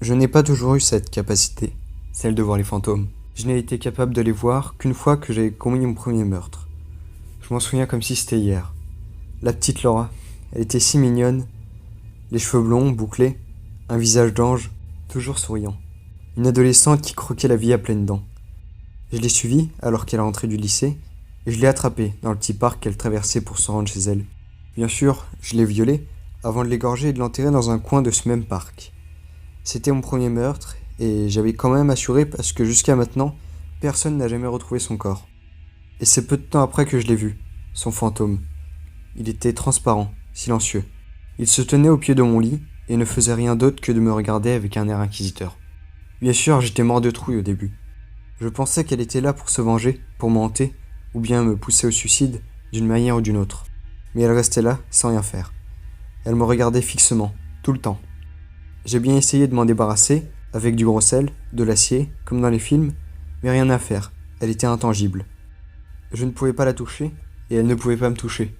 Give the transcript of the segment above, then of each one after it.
Je n'ai pas toujours eu cette capacité, celle de voir les fantômes. Je n'ai été capable de les voir qu'une fois que j'ai commis mon premier meurtre. Je m'en souviens comme si c'était hier. La petite Laura, elle était si mignonne, les cheveux blonds, bouclés, un visage d'ange, toujours souriant. Une adolescente qui croquait la vie à pleines dents. Je l'ai suivie alors qu'elle rentrait du lycée et je l'ai attrapée dans le petit parc qu'elle traversait pour se rendre chez elle. Bien sûr, je l'ai violée avant de l'égorger et de l'enterrer dans un coin de ce même parc. C'était mon premier meurtre et j'avais quand même assuré parce que jusqu'à maintenant, personne n'a jamais retrouvé son corps. Et c'est peu de temps après que je l'ai vu, son fantôme. Il était transparent, silencieux. Il se tenait au pied de mon lit et ne faisait rien d'autre que de me regarder avec un air inquisiteur. Bien sûr, j'étais mort de trouille au début. Je pensais qu'elle était là pour se venger, pour me hanter, ou bien me pousser au suicide, d'une manière ou d'une autre. Mais elle restait là, sans rien faire. Elle me regardait fixement, tout le temps. J'ai bien essayé de m'en débarrasser, avec du gros sel, de l'acier, comme dans les films, mais rien à faire, elle était intangible. Je ne pouvais pas la toucher, et elle ne pouvait pas me toucher.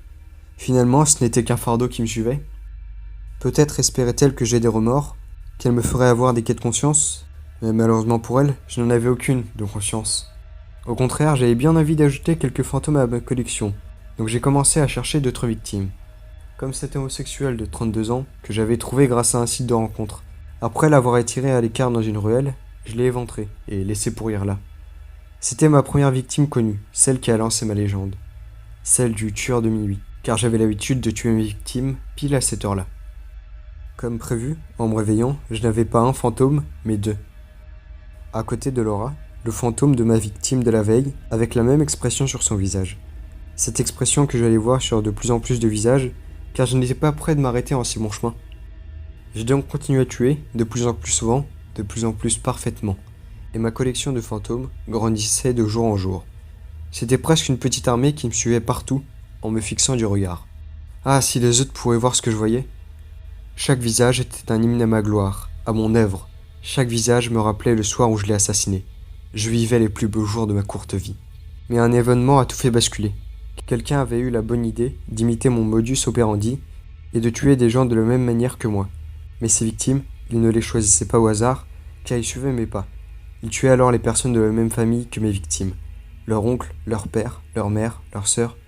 Finalement, ce n'était qu'un fardeau qui me suivait. Peut-être espérait-elle que j'aie des remords, qu'elle me ferait avoir des quêtes de conscience, mais malheureusement pour elle, je n'en avais aucune de conscience. Au contraire, j'avais bien envie d'ajouter quelques fantômes à ma collection, donc j'ai commencé à chercher d'autres victimes. Comme cet homosexuel de 32 ans que j'avais trouvé grâce à un site de rencontre. Après l'avoir étiré à l'écart dans une ruelle, je l'ai éventré et laissé pourrir là. C'était ma première victime connue, celle qui a lancé ma légende. Celle du tueur de minuit, car j'avais l'habitude de tuer mes victimes pile à cette heure-là. Comme prévu, en me réveillant, je n'avais pas un fantôme, mais deux. À côté de Laura, le fantôme de ma victime de la veille, avec la même expression sur son visage. Cette expression que j'allais voir sur de plus en plus de visages, car je n'étais pas prêt de m'arrêter en si bon chemin. J'ai donc continué à tuer, de plus en plus souvent, de plus en plus parfaitement, et ma collection de fantômes grandissait de jour en jour. C'était presque une petite armée qui me suivait partout, en me fixant du regard. Ah, si les autres pouvaient voir ce que je voyais! Chaque visage était un hymne à ma gloire, à mon œuvre. Chaque visage me rappelait le soir où je l'ai assassiné. Je vivais les plus beaux jours de ma courte vie. Mais un événement a tout fait basculer. Quelqu'un avait eu la bonne idée d'imiter mon modus operandi et de tuer des gens de la même manière que moi. Mais ces victimes, il ne les choisissait pas au hasard, car il suivait mes pas. Il tuait alors les personnes de la même famille que mes victimes. Leur oncle, leur père, leur mère, leur sœur,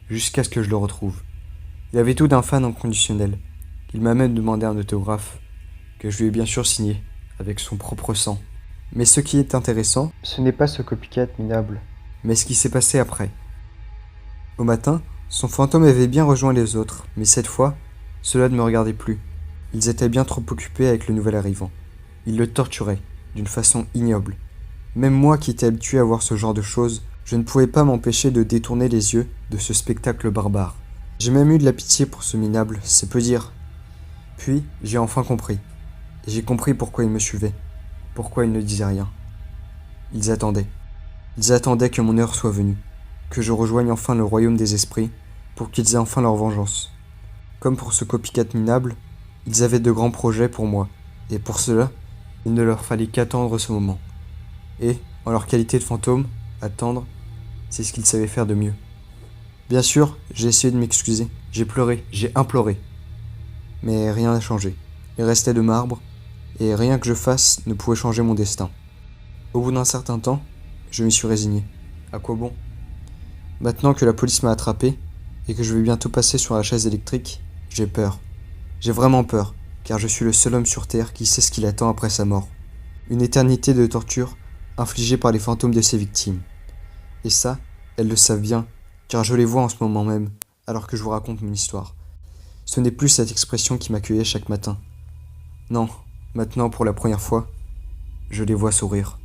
jusqu'à ce que je le retrouve. Il avait tout d'un fan inconditionnel. Il m'a même demandé un autographe, que je lui ai bien sûr signé, avec son propre sang. Mais ce qui est intéressant, ce n'est pas ce copycat minable, mais ce qui s'est passé après. Au matin, son fantôme avait bien rejoint les autres, mais cette fois, cela ne me regardait plus. Ils étaient bien trop occupés avec le nouvel arrivant. Ils le torturaient, d'une façon ignoble. Même moi qui étais habitué à voir ce genre de choses, je ne pouvais pas m'empêcher de détourner les yeux de ce spectacle barbare. J'ai même eu de la pitié pour ce minable, c'est peu dire. Puis, j'ai enfin compris. Et j'ai compris pourquoi ils me suivaient, pourquoi ils ne disaient rien. Ils attendaient. Ils attendaient que mon heure soit venue, que je rejoigne enfin le royaume des esprits, pour qu'ils aient enfin leur vengeance. Comme pour ce copycat minable, ils avaient de grands projets pour moi, et pour cela, il ne leur fallait qu'attendre ce moment. Et, en leur qualité de fantôme, attendre, c'est ce qu'ils savaient faire de mieux. Bien sûr, j'ai essayé de m'excuser, j'ai pleuré, j'ai imploré. Mais rien n'a changé. Il restait de marbre, et rien que je fasse ne pouvait changer mon destin. Au bout d'un certain temps, je m'y suis résigné. À quoi bon? Maintenant que la police m'a attrapé, et que je vais bientôt passer sur la chaise électrique, j'ai peur. J'ai vraiment peur, car je suis le seul homme sur Terre qui sait ce qu'il attend après sa mort. Une éternité de torture infligée par les fantômes de ses victimes. Et ça, elles le savent bien, car je les vois en ce moment même, alors que je vous raconte mon histoire. Ce n'est plus cette expression qui m'accueillait chaque matin. Non, maintenant pour la première fois, je les vois sourire.